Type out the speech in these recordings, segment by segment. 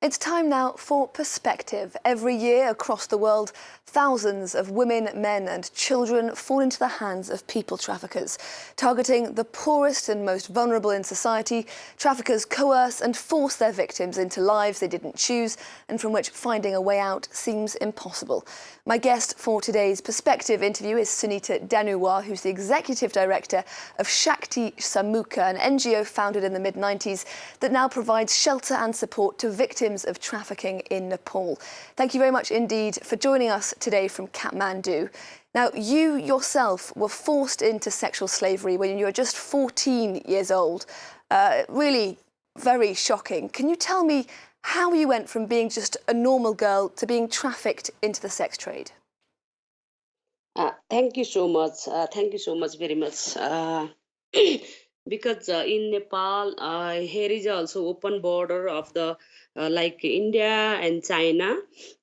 It's time now for perspective. Every year across the world, thousands of women, men and children fall into the hands of people traffickers. Targeting the poorest and most vulnerable in society, traffickers coerce and force their victims into lives they didn't choose and from which finding a way out seems impossible. My guest for today's perspective interview is Sunita Danuwar, who's the Executive Director of Shakti, Samuha, an NGO founded in the mid-90s that now provides shelter and support to victims of trafficking in Nepal. Thank you very much indeed for joining us today from Kathmandu. Now, you yourself were forced into sexual slavery when you were just 14 years old. Really very shocking. Can you tell me how you went from being just a normal girl to being trafficked into the sex trade? Thank you so much. Thank you so much, very much. Because in Nepal, here is also open border of the like India and China.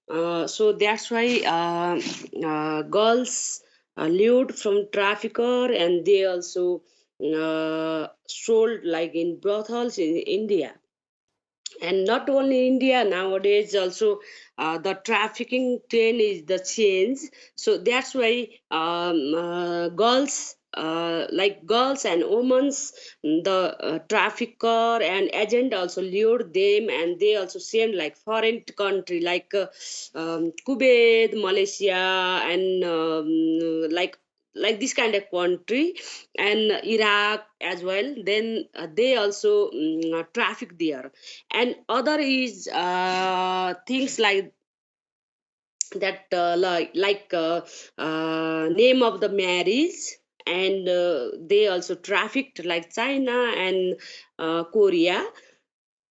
So that's why girls lured from trafficker, and they also sold like in brothels in India. And not only India, nowadays also the trafficking trend is the change. So that's why girls, like girls and women, the trafficker and agent also lured them, and they also send like foreign country like Kuwait, Malaysia, and like this kind of country, and Iraq as well. Then they also traffic there. And other is things like that, name of the marriage, and they also trafficked like China and Korea,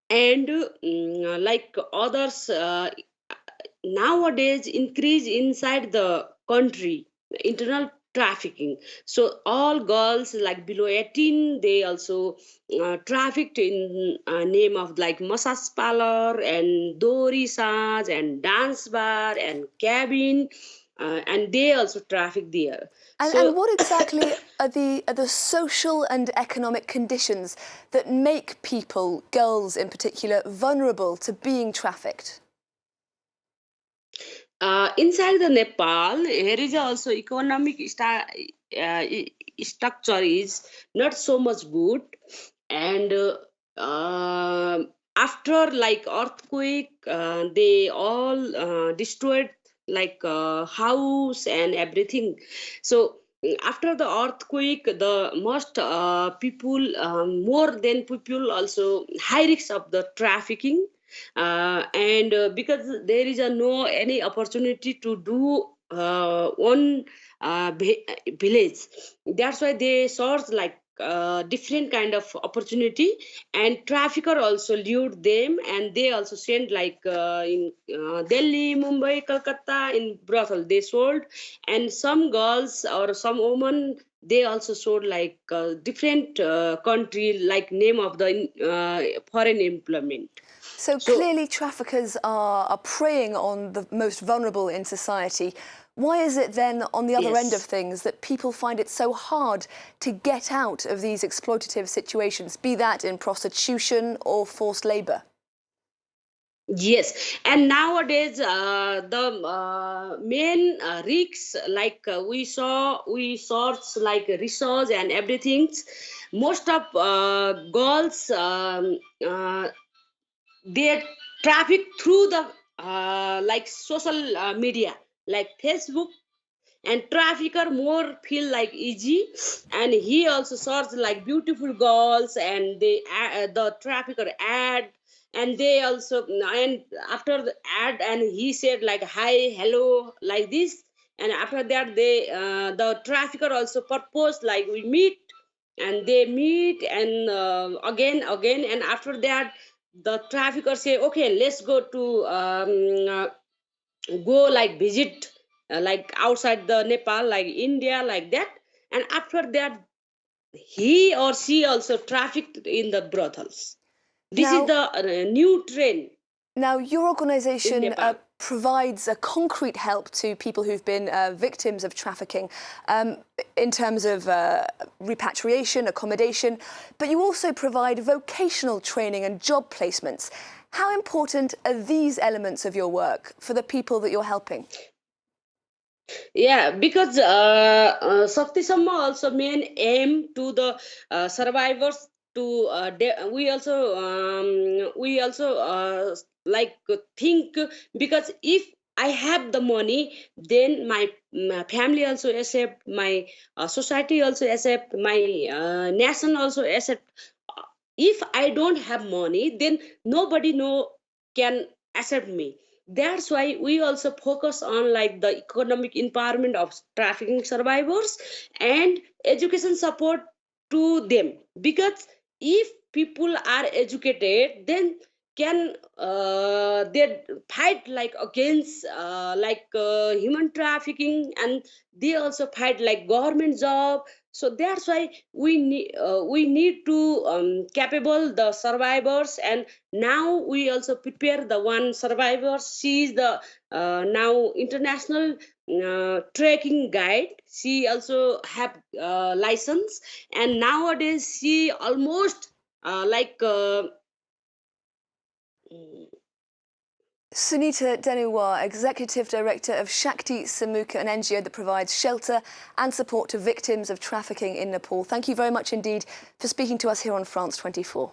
and like others nowadays increase inside the country, internal trafficking. So all girls like below 18, they also trafficked in name of like massage parlor and dorisas and dance bar and cabin, and they also traffic there. And what exactly are the social and economic conditions that make people, girls in particular, vulnerable to being trafficked? Inside the Nepal, here is also economic structure is not so much good, and after like earthquake, they all destroyed like house and everything. So after the earthquake, the most people, more than people, also high risk of the trafficking, and because there is no any opportunity to do one village, that's why they source like different kind of opportunity, and trafficker also lured them, and they also sent like in Delhi, Mumbai, Calcutta in brothel they sold. And some girls or some women, they also sold like different country, like name of the foreign employment. So clearly traffickers are preying on the most vulnerable in society. Why is it then, on the other end of things, that people find it so hard to get out of these exploitative situations, be that in prostitution or forced labour? Yes, and nowadays the main risks, like we search like research and everything. Most of girls, they traffic through the like social media like Facebook, and trafficker more feel like easy, and he also search like beautiful girls, and they the trafficker ad, and they also, and after the ad, and he said like hi, hello, like this, and after that they the trafficker also propose like we meet, and they meet, and again, and after that the trafficker say okay, let's go to go like visit like outside the Nepal, like India, like that, and after that he or she also trafficked in the brothels. This is the new trend. Now, your organisation provides a concrete help to people who've been victims of trafficking in terms of repatriation, accommodation, but you also provide vocational training and job placements. How important are these elements of your work for the people that you're helping? Yeah, because Shakti Samma also main aim to the survivors to we also like think, because if I have the money, then my family also accept, my society also accept, my nation also accept. If I don't have money, then nobody no can accept me. That's why we also focus on like the economic empowerment of trafficking survivors and education support to them, because if people are educated, then can they fight like against human trafficking, and they also fight like government job. So that's why we need to capable the survivors. And now we also prepare the one survivor. She is the now international trekking guide. She also have license, and nowadays she almost Sunita Danuwar, Executive Director of Shakti, Samuha, an NGO that provides shelter and support to victims of trafficking in Nepal. Thank you very much indeed for speaking to us here on France 24.